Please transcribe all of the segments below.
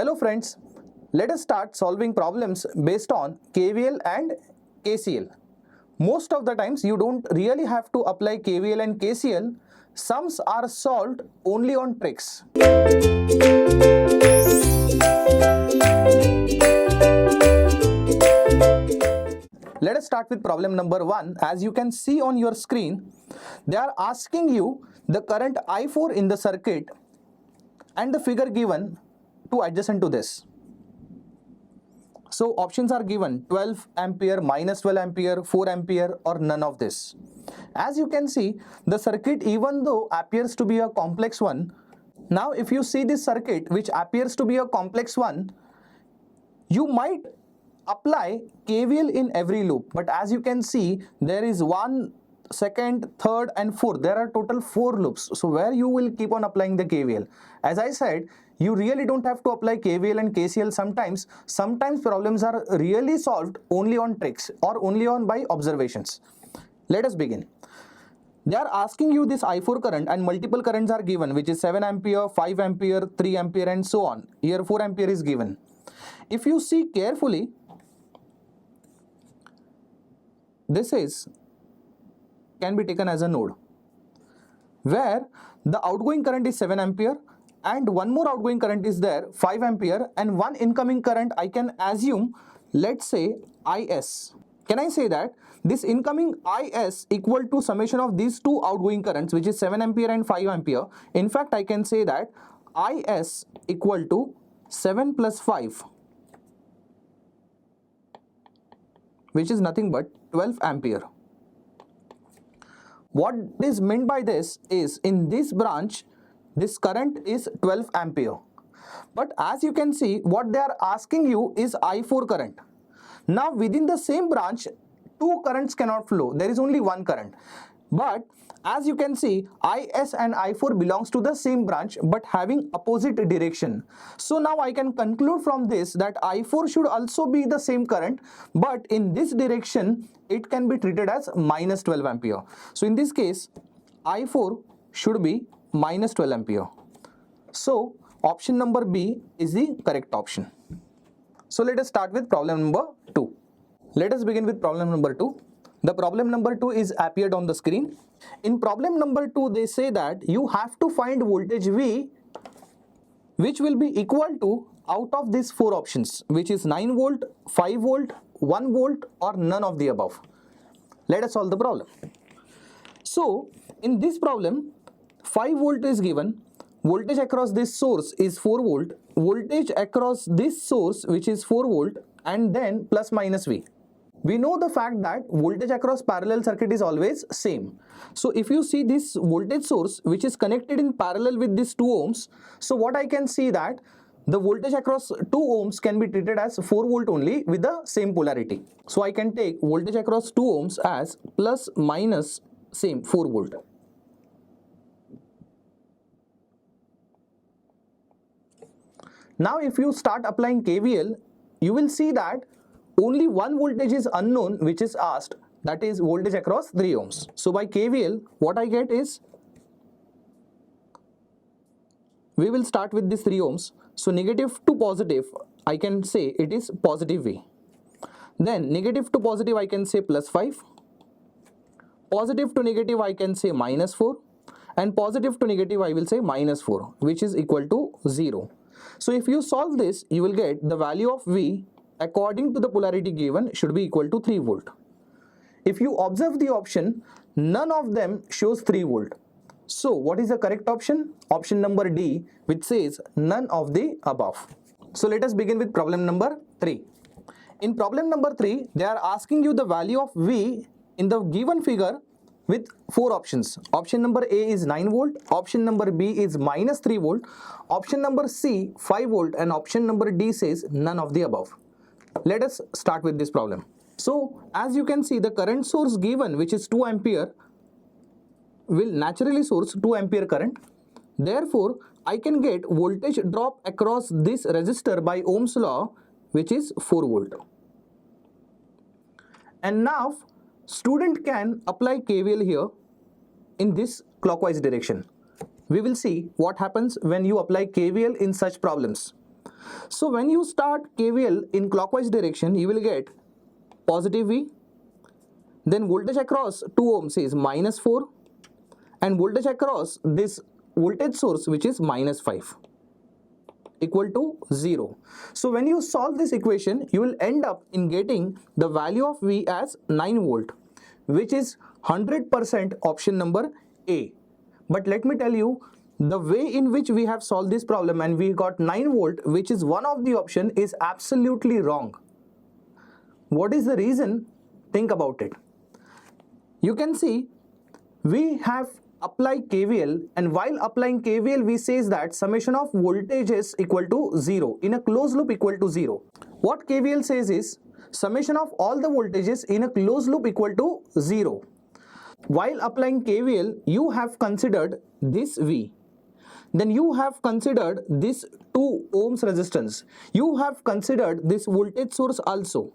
Hello friends, let us start solving problems based on KVL and KCL. Most of the times you don't really have to apply KVL and KCL. Sums are solved only on tricks. Let us start with problem number 1. As you can see on your screen, they are asking you the current I4 in the circuit and the figure given to adjacent to this. So options are given: 12 ampere, minus 12 ampere, 4 ampere, or none of this. As you can see, the circuit, even though appears to be a complex one, now if you see this circuit which appears to be a complex one, you might apply KVL in every loop, but as you can see, there is 1, 2nd, 3rd and 4th. There are total 4 loops. So where you will keep on applying the KVL? As I said, you really don't have to apply KVL and KCL sometimes. Sometimes problems are really solved only on tricks or only on by observations. Let us begin. They are asking you this I4 current and multiple currents are given, which is 7 ampere, 5 ampere, 3 ampere and so on. Here 4 ampere is given. If you see carefully, this can be taken as a node where the outgoing current is 7 ampere and one more outgoing current is there, 5 ampere, and one incoming current I can assume, let's say IS. Can I say that this incoming IS equal to summation of these two outgoing currents, which is 7 ampere and 5 ampere? In fact, I can say that IS equal to 7 plus 5, which is nothing but 12 ampere. What is meant by this is, in this branch, this current is 12 ampere. But as you can see, what they are asking you is I4 current. Now within the same branch, two currents cannot flow. There is only one current. But as you can see, IS and I4 belongs to the same branch but having opposite direction. So now I can conclude from this that I4 should also be the same current, but in this direction it can be treated as minus 12 ampere. So in this case, I4 should be minus 12 ampere. So option number B is the correct option. So let us start with problem number 2. Let us begin with problem number 2. The problem number 2 is appeared on the screen. In problem number 2, they say that you have to find voltage V which will be equal to out of these 4 options, which is 9 volt, 5 volt, 1 volt or none of the above. Let us solve the problem. So in this problem, 5 volt is given, voltage across this source is 4 volt, voltage across this source which is 4 volt, and then plus minus V. We know the fact that voltage across parallel circuit is always same. So if you see this voltage source which is connected in parallel with this 2 ohms, so what I can see that the voltage across 2 ohms can be treated as 4 volt only with the same polarity. So I can take voltage across 2 ohms as plus minus same 4 volt. Now if you start applying KVL, you will see that only one voltage is unknown which is asked, that is voltage across 3 ohms. So by KVL, what I get is, we will start with this 3 ohms. So negative to positive, I can say it is positive V. Then negative to positive, I can say plus 5. Positive to negative, I can say minus 4. And positive to negative, I will say minus 4, which is equal to 0. So if you solve this, you will get the value of V according to the polarity given should be equal to 3 volt. If you observe the option, none of them shows 3 volt. So what is the correct option? Option number D, which says none of the above. So let us begin with problem number 3. In problem number 3, they are asking you the value of V in the given figure with 4 options. Option number A is 9 volt, option number B is minus 3 volt, option number C 5 volt, and option number D says none of the above. Let us start with this problem. So as you can see, the current source given, which is 2 ampere, will naturally source 2 ampere current. Therefore, I can get voltage drop across this resistor by Ohm's law, which is 4 volt. And now student can apply KVL here in this clockwise direction. We will see what happens when you apply KVL in such problems. So when you start KVL in clockwise direction, you will get positive V, then voltage across 2 ohms is -4, and voltage across this voltage source which is -5 equal to 0. So when you solve this equation, you will end up in getting the value of V as 9 volt, which is 100% option number A. But let me tell you, the way in which we have solved this problem and we got 9 volt, which is one of the option, is absolutely wrong. What is the reason? Think about it. You can see we have applied KVL, and while applying KVL we says that summation of voltages equal to 0 in a closed loop equal to 0. What KVL says is summation of all the voltages in a closed loop equal to 0. While applying KVL, you have considered this V. Then you have considered this 2 ohms resistance. You have considered this voltage source also.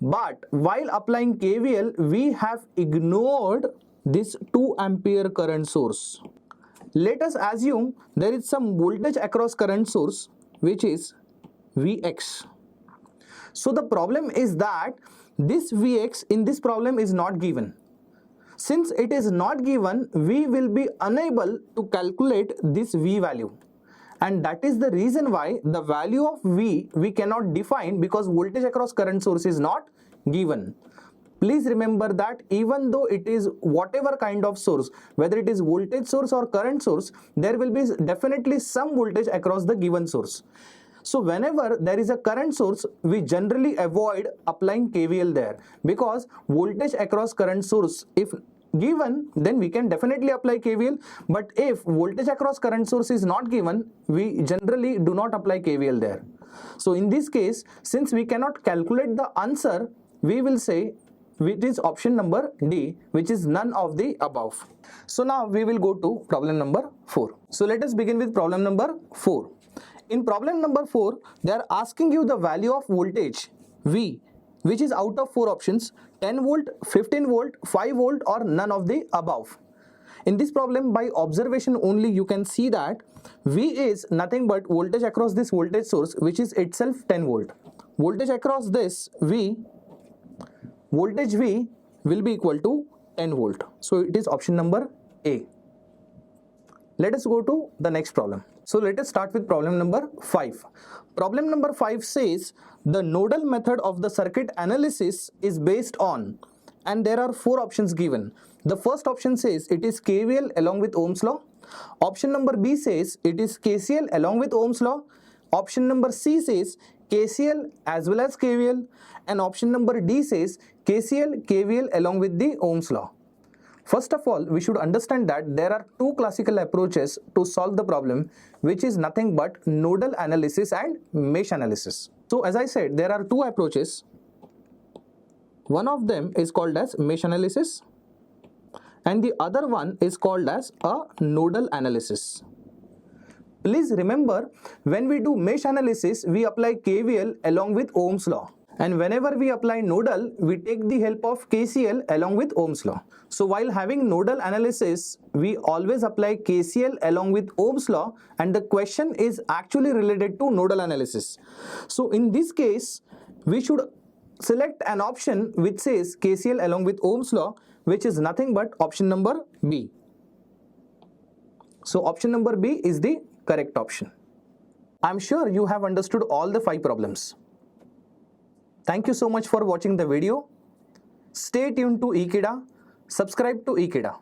But while applying KVL, we have ignored this 2 ampere current source. Let us assume there is some voltage across current source which is Vx. So the problem is that this Vx in this problem is not given. Since it is not given, we will be unable to calculate this V value. And that is the reason why the value of V we cannot define, because voltage across current source is not given. Please remember that even though it is whatever kind of source, whether it is voltage source or current source, there will be definitely some voltage across the given source. So whenever there is a current source, we generally avoid applying KVL there, because voltage across current source, if given, then we can definitely apply KVL. But if voltage across current source is not given, we generally do not apply KVL there. So in this case, since we cannot calculate the answer, we will say which is option number D, which is none of the above. So now we will go to problem number 4. So let us begin with problem number 4. In problem number 4, they are asking you the value of voltage V, which is out of 4 options: 10 volt, 15 volt, 5 volt, or none of the above. In this problem, by observation only, you can see that V is nothing but voltage across this voltage source, which is itself 10 volt. Voltage across this V, voltage V will be equal to 10 volt. So it is option number A. Let us go to the next problem. So let us start with problem number 5. Problem number 5 says the nodal method of the circuit analysis is based on, and there are 4 options given. The first option says it is KVL along with Ohm's law. Option number B says it is KCL along with Ohm's law. Option number C says KCL as well as KVL, and option number D says KCL, KVL along with the Ohm's law. First of all, we should understand that there are 2 classical approaches to solve the problem, which is nothing but nodal analysis and mesh analysis. So as I said, there are 2 approaches. One of them is called as mesh analysis, and the other one is called as a nodal analysis. Please remember, when we do mesh analysis, we apply KVL along with Ohm's law. And whenever we apply nodal, we take the help of KCL along with Ohm's law. So while having nodal analysis, we always apply KCL along with Ohm's law, and the question is actually related to nodal analysis. So in this case, we should select an option which says KCL along with Ohm's law, which is nothing but option number B. So option number B is the correct option. I'm sure you have understood all the 5 problems. Thank you so much for watching the video. Stay tuned to Ekeeda. Subscribe to Ekeeda.